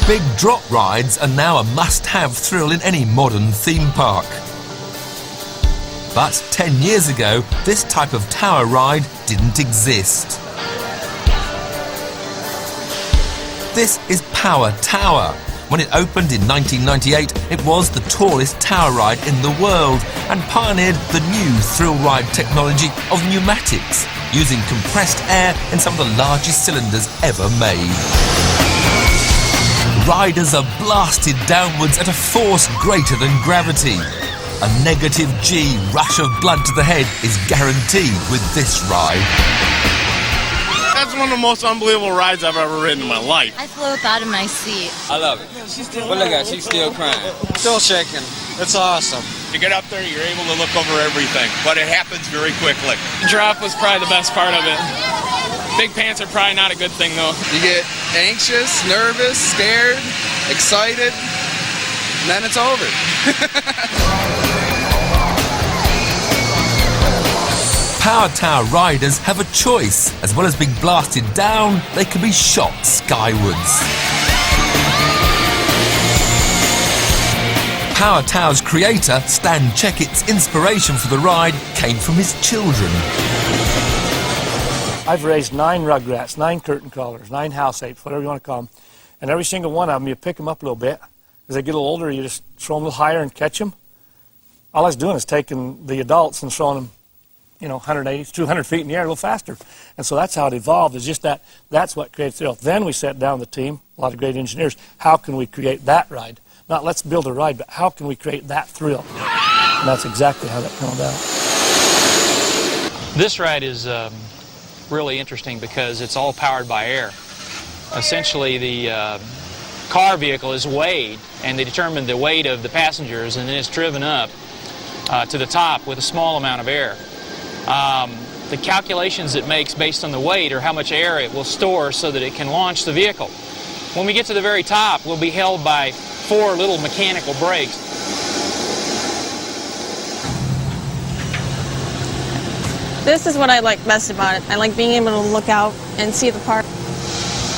Big drop rides are now a must-have thrill in any modern theme park. But 10 years ago, this type of tower ride didn't exist. This is Power Tower. When it opened in 1998, it was the tallest tower ride in the world and pioneered the new thrill ride technology of pneumatics, using compressed air in some of the largest cylinders ever made. Riders are blasted downwards at a force greater than gravity. A negative G rush of blood to the head is guaranteed with this ride. That's one of the most unbelievable rides I've ever ridden in my life. I flew up out of my seat. I love it. But look at her, she's still crying. Still shaking. It's awesome. You get up there, you're able to look over everything, but it happens very quickly. The drop was probably the best part of it. Big pants are probably not a good thing, though. You get anxious, nervous, scared, excited, and then it's over. Power Tower riders have a choice. As well as being blasted down, they can be shot skywards. Power Tower's creator, Stan Checkett's inspiration for the ride came from his children. I've raised 9 rugrats, 9 curtain crawlers, 9 house apes, whatever you want to call them. And every single one of them, you pick them up a little bit. As they get a little older, you just throw them a little higher and catch them. All I was doing is taking the adults and throwing them, 180, 200 feet in the air a little faster. And so that's how it evolved, is just that's what creates thrill. Then we sat down the team, a lot of great engineers, how can we create that ride? Not let's build a ride, but how can we create that thrill? And that's exactly how that came about. This ride is really interesting because it's all powered by air. Essentially, the car vehicle is weighed, and they determine the weight of the passengers, and then it's driven up to the top with a small amount of air. The calculations it makes based on the weight or how much air it will store so that it can launch the vehicle. When we get to the very top, we'll be held by 4 little mechanical brakes. This is what I like best about it. I like being able to look out and see the park.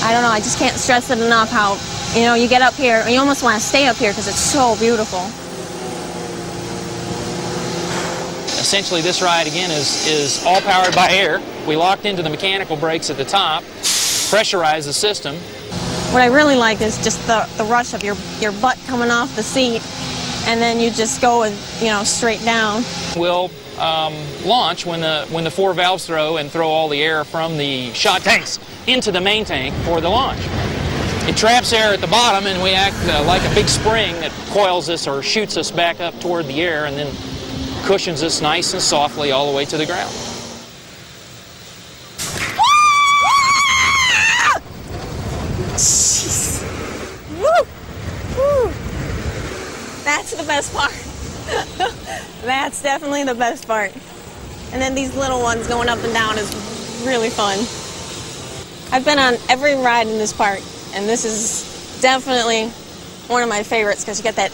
I don't know, I just can't stress it enough how, you get up here and you almost want to stay up here because it's so beautiful. Essentially, this ride, again, is all powered by air. We locked into the mechanical brakes at the top, pressurized the system. What I really like is just the rush of your butt coming off the seat, and then you just go straight down. We'll launch when the 4 valves throw all the air from the shot tanks into the main tank for the launch. It traps air at the bottom, and we act like a big spring that coils us or shoots us back up toward the air and then cushions us nice and softly all the way to the ground. Jeez. Woo! Woo! That's the best part. That's definitely the best part. And then these little ones going up and down is really fun. I've been on every ride in this park, and this is definitely one of my favorites because you get that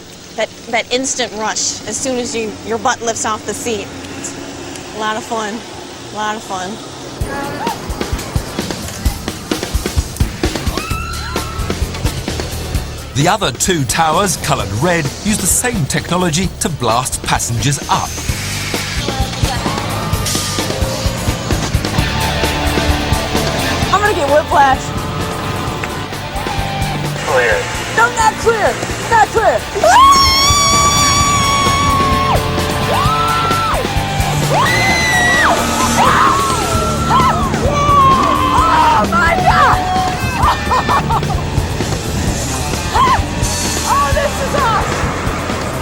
instant rush as soon as your butt lifts off the seat. It's a lot of fun. A lot of fun. The other 2 towers, coloured red, use the same technology to blast passengers up. I'm gonna get whiplash. Clear. No, not clear. Not clear. Oh my God! Oh, this is awesome!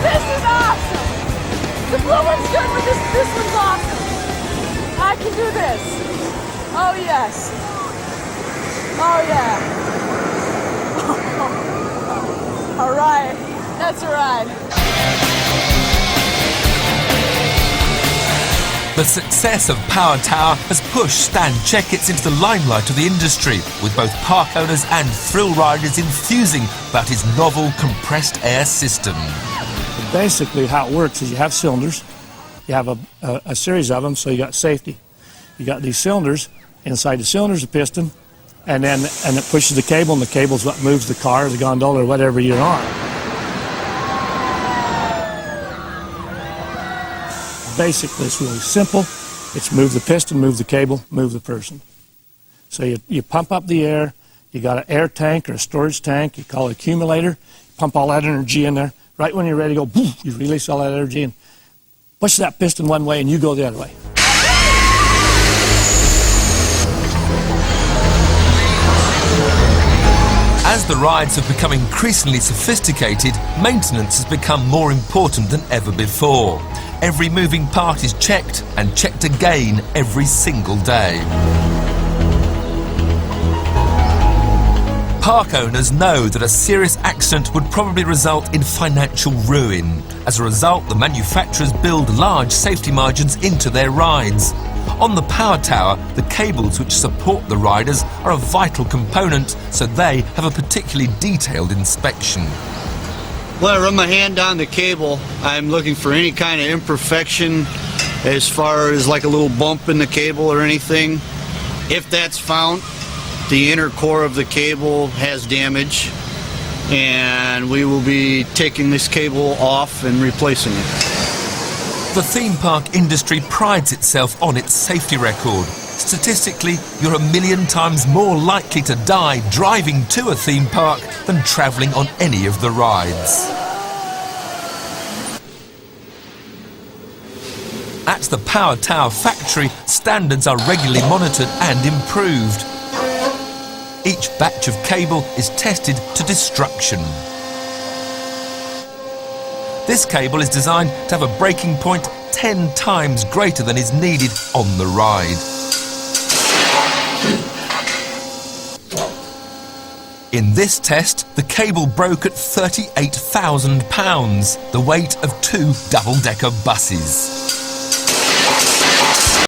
This is awesome! The blue one's good, but this one's awesome. I can do this. Oh yes. Oh yeah. All right, that's a ride. The success of Power Tower has pushed Stan Checketts into the limelight of the industry, with both park owners and thrill riders enthusing about his novel compressed air system. Basically, how it works is you have cylinders. You have a series of them, so you got safety. You got these cylinders. Inside the cylinder is a piston. and it pushes the cable, and the cable's what moves the car, or the gondola, or whatever you're on. Basically, it's really simple. It's move the piston, move the cable, move the person. So you pump up the air. You got an air tank or a storage tank. You call it accumulator. Pump all that energy in there. Right when you're ready to go, boom, you release all that energy and push that piston one way, and you go the other way. As the rides have become increasingly sophisticated, maintenance has become more important than ever before. Every moving part is checked and checked again every single day. Park owners know that a serious accident would probably result in financial ruin. As a result, the manufacturers build large safety margins into their rides. On the power tower, the cables which support the riders are a vital component, so they have a particularly detailed inspection. When I run my hand down the cable, I'm looking for any kind of imperfection as far as like a little bump in the cable or anything. If that's found, the inner core of the cable has damage, and we will be taking this cable off and replacing it. The theme park industry prides itself on its safety record. Statistically, you're 1,000,000 times more likely to die driving to a theme park than travelling on any of the rides. At the Power Tower factory, standards are regularly monitored and improved. Each batch of cable is tested to destruction. This cable is designed to have a breaking point 10 times greater than is needed on the ride. In this test, the cable broke at 38,000 pounds, the weight of 2 double-decker buses.